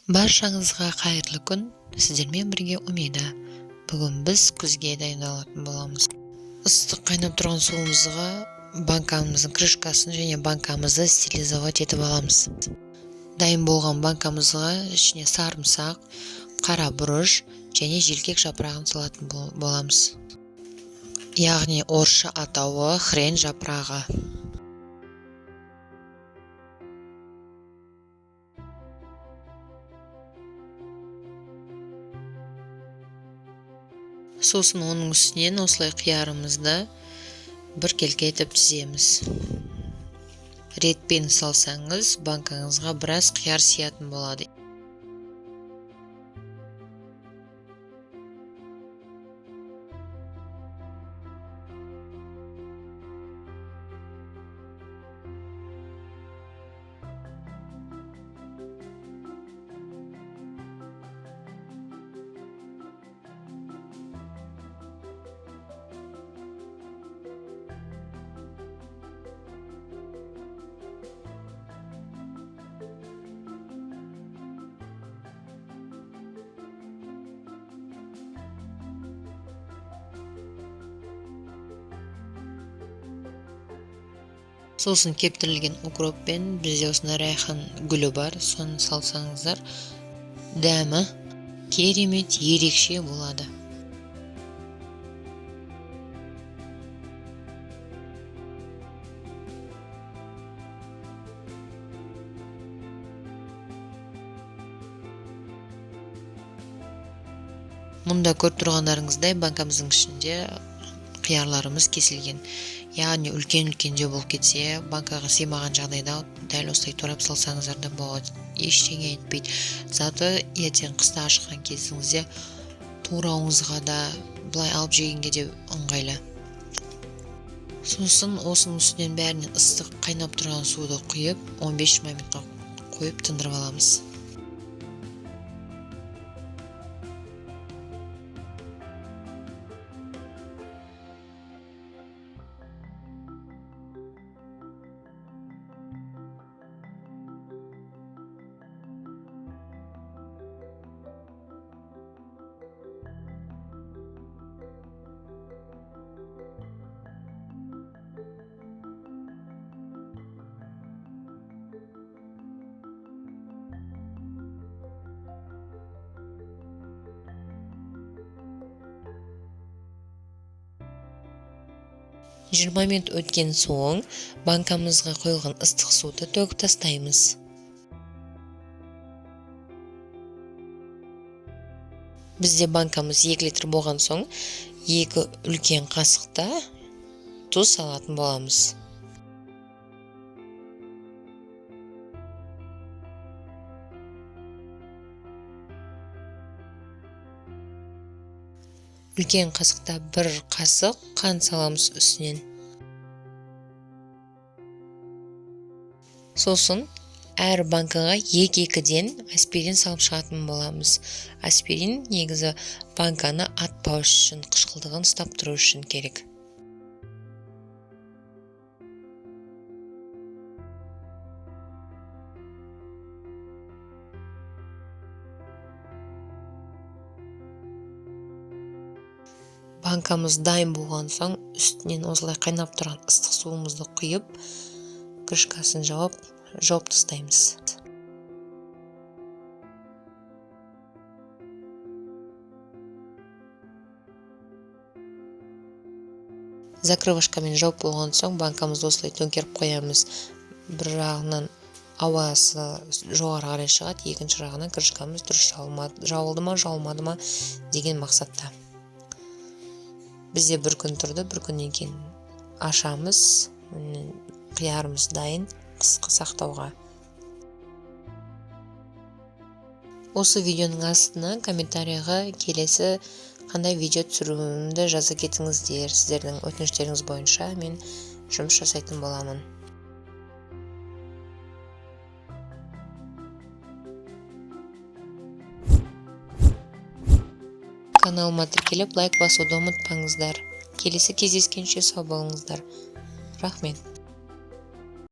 Баршаңызға қайырлы күн. Сіздермен бірге Умида. Бүгін біз күзге дайындалатын боламыз. Ыстық қайнап тұрған суымызға банкамыздың крышкасын және банкамызды стерилизовать етіп аламыз. Дайын болған банкамызға ішіне сарымсақ, қара бұрыш және желкек жапырағын салатын боламыз. Яғни орысша атауы хрен жапырағы. Сосын оның үстінен осылай қиярымызды біркелкі етіп тіземіз. Ретпен салсаңыз, банкаңызға біраз қияр сиятын болады. Сосын кептірілген укроппен бізде осындай райхан гүлі бар, соны салсаңыздар, дәмі керемет ерекше болады. Мұнда көріп тұрғандарыңыздай банкамыздың ішінде қиярларымыз кесілген. Яғни үлкен-үлкенде болып кетсе, банкаға сыймаған жағдайда дәл осылай турап салсаңыздар да болады. Ештеңе етпейді. Заты ертең қыста ашқан кезіңізде турауыңызға да, былай алып жегенге де ыңғайлы. Сосын осының үстінен бәрінен ыстық қайнап тұрған суды құйып, 15-20 минутқа қойып тындырып аламыз. Жиырма минут өткен соң банкамызға құйылған ыстық суды төгіп тастаймыз. Бізде банкамыз 2 литр болған соң 2 үлкен қасықта тұз салатын боламыз. Үлкен қасықта 1 қасық қант саламыз үстінен. Сосын әр банкаға 2-2-ден аспирин салып шығатын боламыз. Аспирин негізі банканы атпау үшін, қышқылдығын ұстап тұру үшін керек. Банкамыз дайын болған соң, үстінен осылай қайнап тұрған ыстық суымызды құйып, крышкасын жауып тастаймыз. Закрывашкамен жауып болған соң, банкамызды осылай төңкеріп қоямыз. Бір жағынан ауасы жоғары қарай шығады, екінші жағынан крышкамыз дұрыс жауылды ма, жауылмады ма деген мақсатта. Бізде бір күн тұрды, бір күннен кейін ашамыз, қиярымыз дайын қысқы сақтауға. Осы видеоның астына комментарияға келесі қандай видео түсіруімді жаза кетіңіздер. Сіздердің өтініштеріңіз бойынша мен жұмыс жасайтын боламын. Каналыма тіркеліп лайк басуды ұмытпаңыздар. Келесі кездескенше сау болыңыздар. Рахмет.